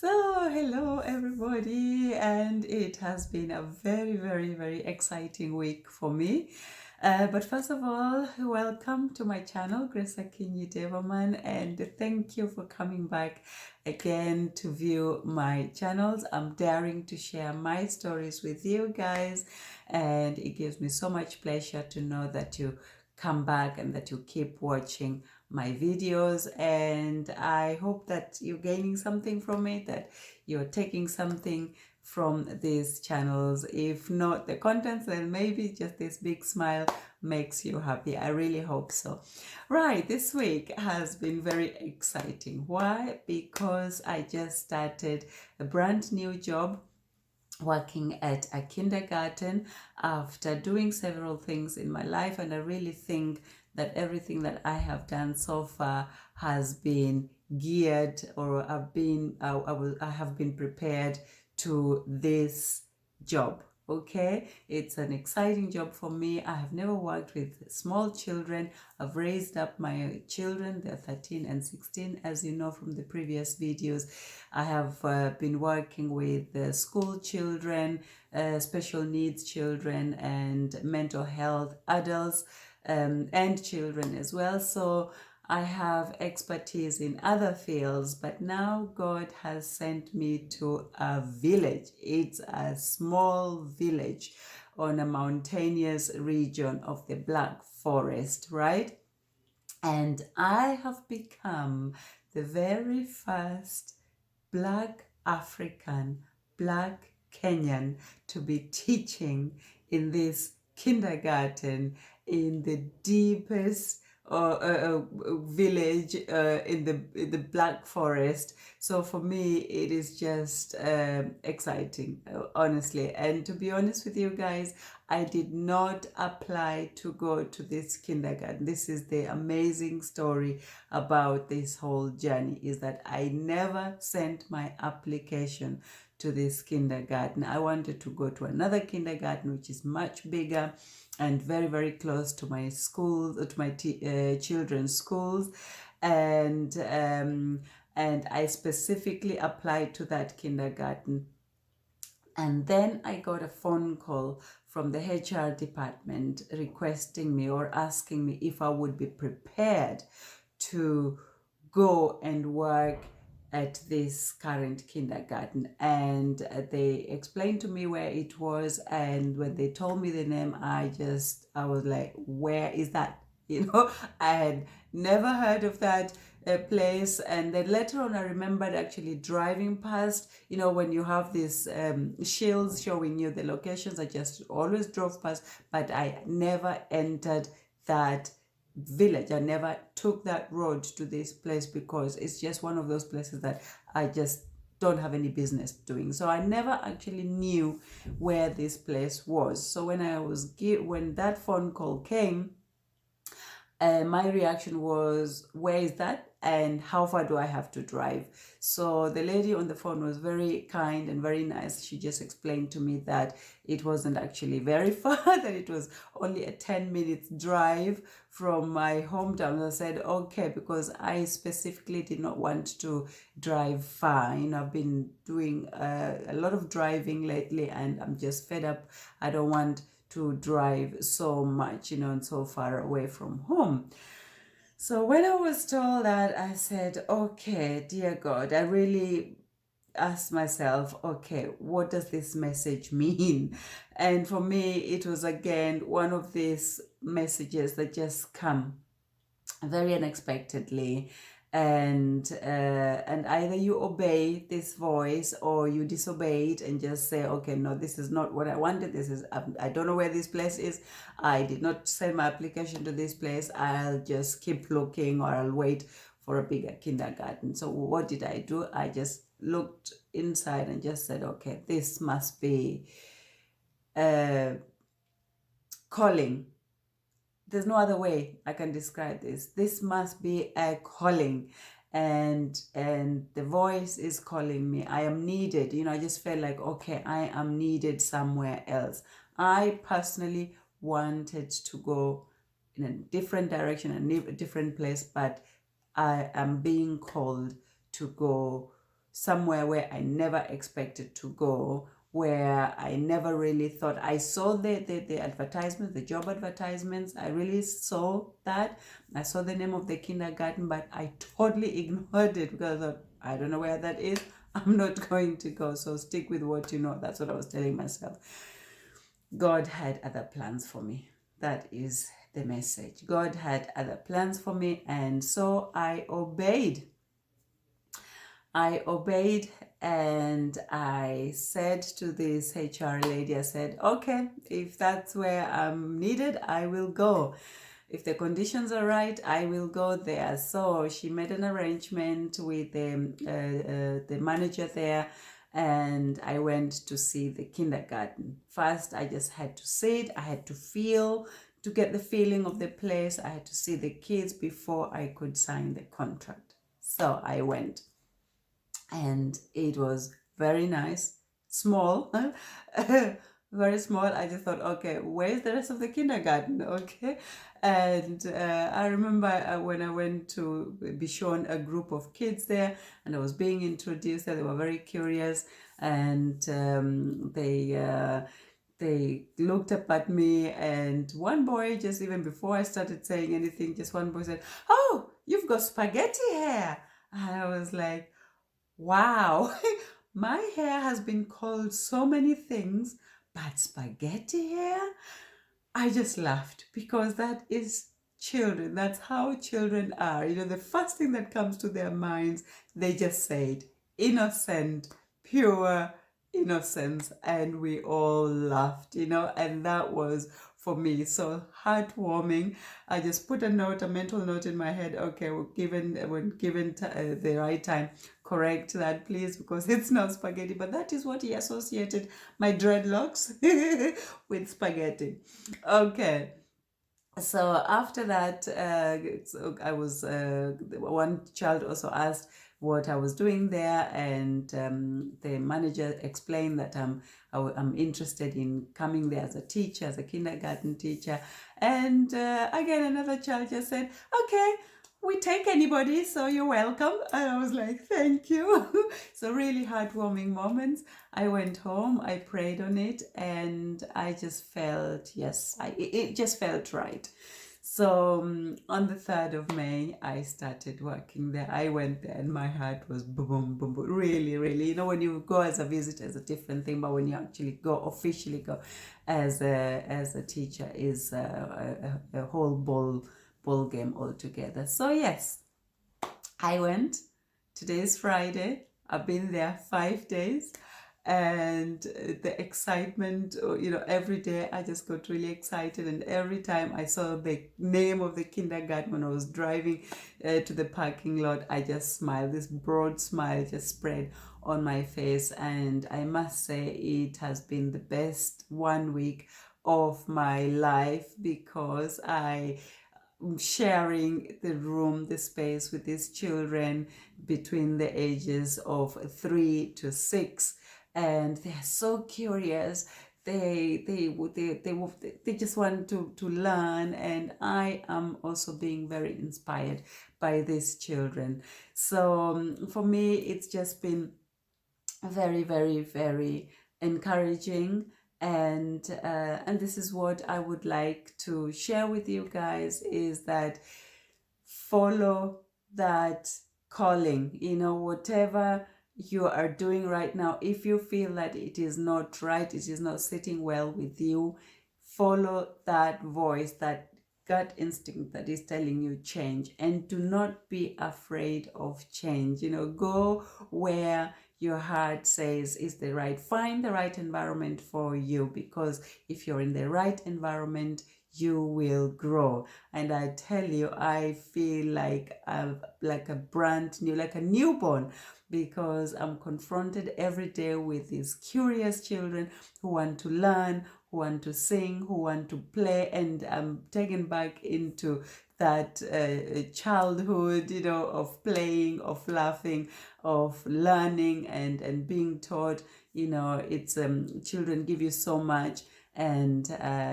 So, hello everybody, and it has been a very exciting week for me. But first of all, welcome to my channel, G.R.A.C.E and thank you for coming back again to view my channels. I'm daring to share my stories with you guys, and it gives me so much pleasure to know that you come back and that you keep watching my videos, and I hope that you're gaining something from it, that you're taking something from these channels. If not the contents, then maybe just this big smile makes you happy. I really hope so. Right, this week has been very exciting. Why? Because I just started a brand new job working at a kindergarten after doing several things in my life, and I really think that everything that I have done so far has been geared, or I have been prepared to this job. Okay, it's an exciting job for me. I have never worked with small children. I've raised up my children. They're 13 and 16, as you know from the previous videos. I have been working with school children, special needs children, and mental health adults, and children as well. So I have expertise in other fields, but now God has sent me to a village. It's a small village on a mountainous region of the Black Forest, right? And I have become the very first Black African, Black Kenyan to be teaching in this kindergarten in the deepest village in the Black Forest. So for me, it is just exciting, honestly. And to be honest with you guys, I did not apply to go to this kindergarten. This is the amazing story about this whole journey, is that I never sent my application to this kindergarten. I wanted to go to another kindergarten, which is much bigger and very close to my schools, to my children's schools, and I specifically applied to that kindergarten. And then I got a phone call from the HR department requesting me, or asking me if I would be prepared to go and work at this current kindergarten. And they explained to me where it was, and when they told me the name, I was like, where is that? I had never heard of that place. And then later on, I remembered actually driving past, when you have these shields showing you the locations. I just always drove past, but I never entered that village. I never took that road to this place, because it's just one of those places that I just don't have any business doing. So I never actually knew where this place was. So when that phone call came, my reaction was, where is that? And how far do I have to drive? So the lady on the phone was very kind and very nice. She just explained to me that it wasn't actually very far, that it was only a 10-minute drive from my hometown. I said, okay, because I specifically did not want to drive far. I've been doing a lot of driving lately, and I'm just fed up. I don't want to drive so much, and so far away from home. So when I was told that, I said, okay, dear God, I really asked myself, okay, what does this message mean? And for me, it was again one of these messages that just come very unexpectedly, and either you obey this voice or you disobey it and just say, okay, no, this is not what I wanted. I don't know where this place is. I did not send my application to this place. I'll just keep looking, or I'll wait for a bigger kindergarten. So what did I do? I just looked inside and just said, okay, this must be calling. There's no other way I can describe this. This must be a calling, and the voice is calling me. I am needed. I just felt like, okay, I am needed somewhere else. I personally wanted to go in a different direction, a different place, but I am being called to go somewhere where I never expected to go, where I never really thought. I saw the advertisements, the job advertisements. I really saw that. I saw the name of the kindergarten, but I totally ignored it because I thought, I don't know where that is. I'm not going to go. So stick with what you know. That's what I was telling myself. God had other plans for me. That is the message. God had other plans for me, and so I obeyed. I obeyed, and I said to this HR lady, I said, okay, if that's where I'm needed, I will go. If the conditions are right, I will go there. So she made an arrangement with the manager there, and I went to see the kindergarten. First, I just had to sit, I had to feel, to get the feeling of the place. I had to see the kids before I could sign the contract. So I went, and it was very nice, small, very small. I just thought, okay, where's the rest of the kindergarten? Okay. And I remember when I went to be shown a group of kids there, and I was being introduced, and they were very curious, and they looked up at me, and one boy, just even before I started saying anything, just one boy said, "Oh, you've got spaghetti hair." And I was like, wow, my hair has been called so many things, but spaghetti hair? I just laughed because that is children. That's how children are. You know, the first thing that comes to their minds, they just say it. Innocent, pure innocence. And we all laughed, you know, and that was for me so heartwarming. I just put a note, a mental note in my head. Okay, when given the right time, correct that please, because it's not spaghetti. But that is what he associated my dreadlocks with spaghetti. Okay. So after that, so I was one child also asked what I was doing there, and the manager explained that I'm interested in coming there as a teacher, as a kindergarten teacher. And again, another child just said, "Okay, we take anybody, so you're welcome." And I was like, "Thank you." So really heartwarming moments. I went home, I prayed on it, and I just felt, yes, it just felt right. So on the 3rd of May, I started working there. I went there, and my heart was boom, boom, boom, boom. Really, really. You know, when you go as a visitor, it's a different thing, but when you actually go, officially go as a teacher, is a whole ball game altogether. So yes, I went. Today is Friday. I've been there 5 days, and the excitement, you know, every day I just got really excited. And every time I saw the name of the kindergarten when I was driving to the parking lot, I just smiled. This broad smile just spread on my face, and I must say it has been the best 1 week of my life, because I sharing the room, the space with these children between the ages of 3 to 6, and they're so curious. They just want to learn, and I am also being very inspired by these children. So for me, it's just been very, very, very encouraging. And this is what I would like to share with you guys, is that follow that calling. You know, whatever you are doing right now, if you feel that it is not right, it is not sitting well with you, follow that voice, that gut instinct that is telling you change, and do not be afraid of change. You know, go where your heart says is the right. Find the right environment for you, because if you're in the right environment, you will grow. And I tell you, I feel like a brand new, like a newborn, because I'm confronted every day with these curious children who want to learn, who want to sing, who want to play, and I'm taken back into that childhood, you know, of playing, of laughing, of learning, and being taught. You know, it's children give you so much, and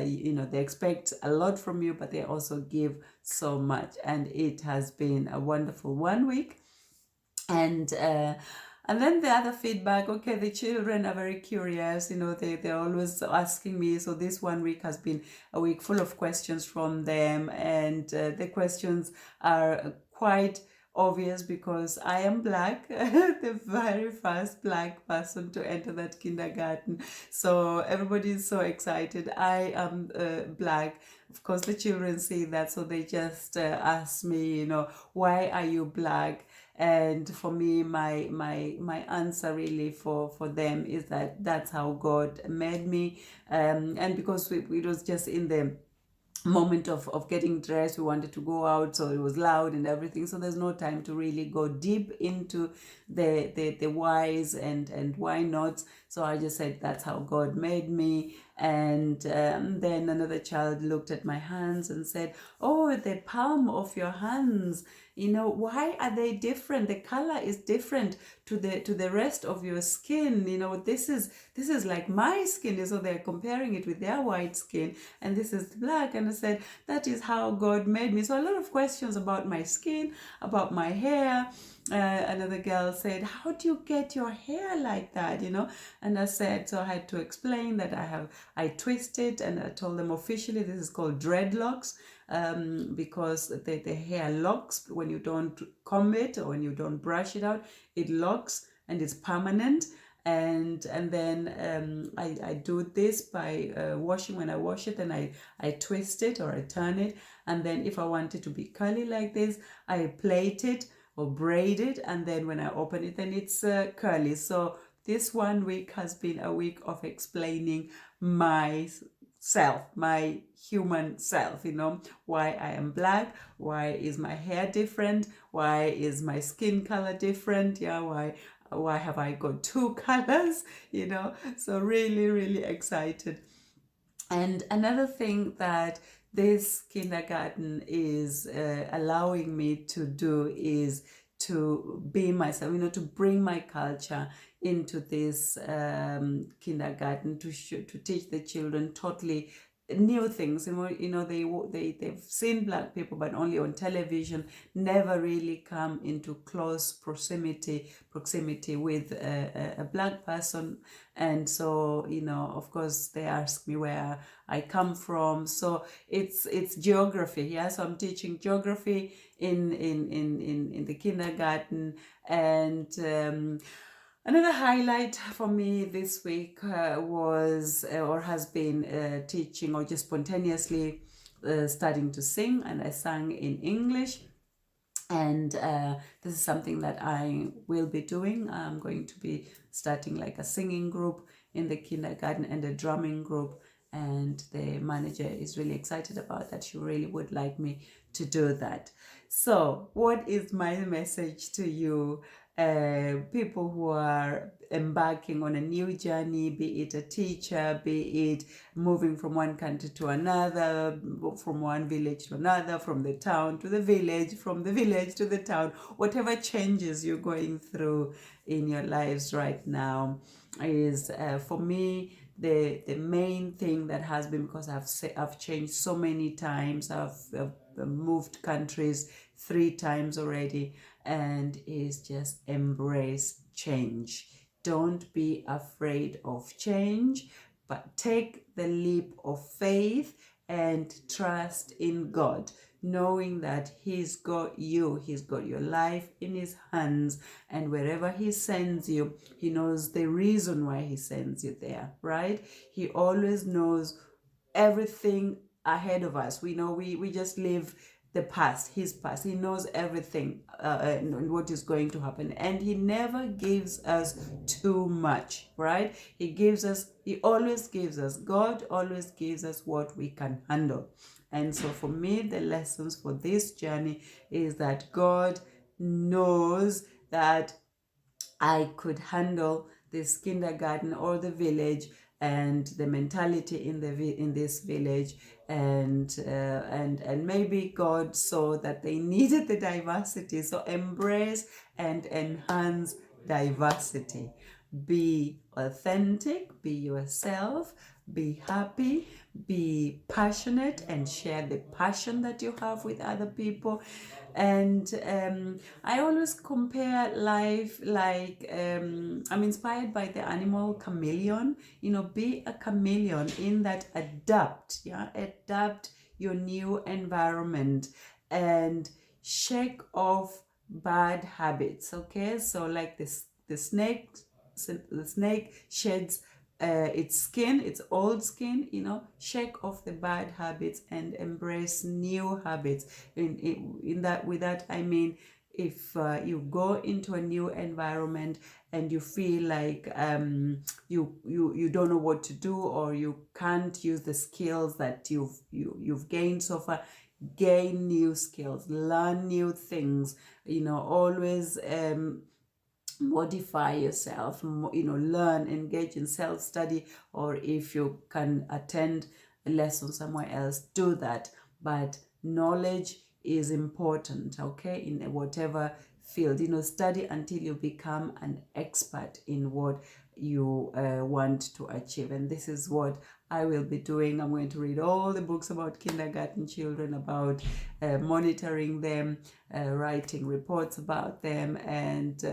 you know, they expect a lot from you, but they also give so much. And it has been a wonderful 1 week. And And then the other feedback, okay, the children are very curious, they're always asking me. So this 1 week has been a week full of questions from them, and the questions are quite obvious because I am black, the very first black person to enter that kindergarten. So everybody is so excited. I am black. Of course, the children see that, so they just ask me, why are you black? And for me, my answer really for them is that that's how God made me, and because it was just in the moment of getting dressed, we wanted to go out, so it was loud and everything, so there's no time to really go deep into the whys and why nots. So I just said that's how God made me. And then another child looked at my hands and said, oh, the palm of your hands, why are they different? The color is different to the rest of your skin. This is like my skin. So they're comparing it with their white skin, and this is black. And I said, that is how God made me. So a lot of questions about my skin, about my hair. Another girl said, how do you get your hair like that? And I said, so I had to explain that I twist it, and I told them officially this is called dreadlocks, because the hair locks when you don't comb it or when you don't brush it out. It locks and it's permanent. And then I do this by washing. When I wash it, and I twist it or I turn it. And then if I want it to be curly like this, I plait it or braid it, and then when I open it, then it's curly. So this 1 week has been a week of explaining myself, my human self, why I am black, why is my hair different, why is my skin color different, why have I got two colors, so really, really excited. And another thing that this kindergarten is allowing me to do is to be myself, to bring my culture into this kindergarten, to teach the children totally new things. They've seen black people, but only on television, never really come into close proximity with a black person. And so, of course, they ask me where I come from. So it's geography. Yeah, so I'm teaching geography in the kindergarten. And another highlight for me this week was or has been teaching, or just spontaneously starting to sing. And I sang in English. And this is something that I will be doing. I'm going to be starting like a singing group in the kindergarten and a drumming group. And the manager is really excited about that. She really would like me to do that. So what is my message to you, people who are embarking on a new journey, be it a teacher, be it moving from one country to another, from one village to another, from the town to the village, from the village to the town, whatever changes you're going through in your lives right now, is for me the main thing that has been, because I've changed so many times. I've moved countries 3 times already, and is just embrace change. Don't be afraid of change, but take the leap of faith and trust in God, knowing that He's got you, He's got your life in His hands, and wherever He sends you, He knows the reason why He sends you there, right? He always knows everything ahead of us. We know we just live the past, His past. He knows everything and what is going to happen, and He never gives us too much, right? He always gives us, God always gives us what we can handle. And so for me, the lessons for this journey is that God knows that I could handle this kindergarten or the village, and the mentality in this village, and maybe God saw that they needed the diversity. So embrace and enhance diversity. Be authentic, be yourself, be happy, be passionate, and share the passion that you have with other people. And I always compare life like I'm inspired by the animal chameleon. Be a chameleon in that adapt your new environment and shake off bad habits. Okay, so like this, the snake sheds its skin, its old skin. Shake off the bad habits and embrace new habits. In that, with that I mean, if you go into a new environment and you feel like you don't know what to do, or you can't use the skills that you've gained so far, gain new skills, learn new things. Always modify yourself, learn, engage in self-study, or if you can attend a lesson somewhere else, do that. But knowledge is important, okay, in whatever field. Study until you become an expert in what you want to achieve. And this is what I will be doing. I'm going to read all the books about kindergarten children, about monitoring them, writing reports about them, and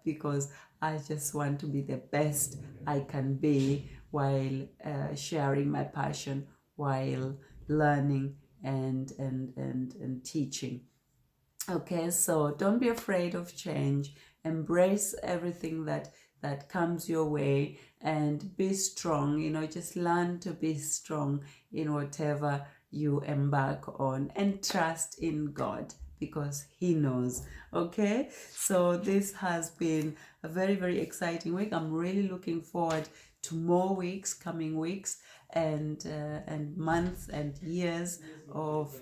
because I just want to be the best I can be, while sharing my passion, while learning and teaching. Okay, so don't be afraid of change. Embrace everything that comes your way, and be strong. Just learn to be strong in whatever you embark on, and trust in God, because He knows. Okay, so this has been a very, very exciting week. I'm really looking forward to more weeks, coming weeks, and months and years of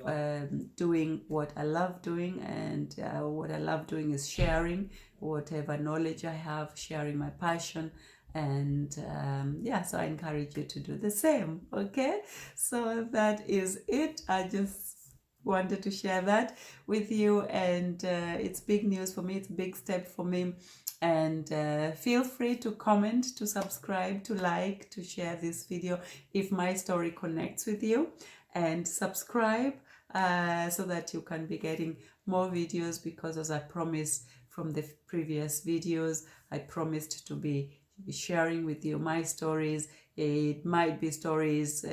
doing what I love doing. And what I love doing is sharing whatever knowledge I have, sharing my passion. And so I encourage you to do the same. Okay, so that is it. I just wanted to share that with you, and it's big news for me. It's a big step for me. And feel free to comment, to subscribe, to like, to share this video if my story connects with you, and subscribe so that you can be getting more videos, because as I promised from the previous videos, I promised to be sharing with you my stories. It might be stories,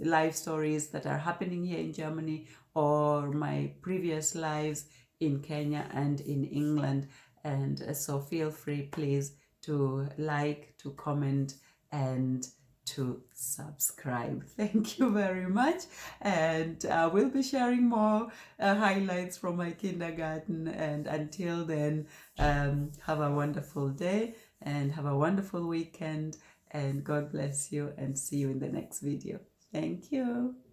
life stories that are happening here in Germany, or my previous lives in Kenya and in England. And so feel free, please, to like, to comment, and to subscribe. Thank you very much. And we'll be sharing more highlights from my kindergarten. And until then, have a wonderful day and have a wonderful weekend. And God bless you, and see you in the next video. Thank you.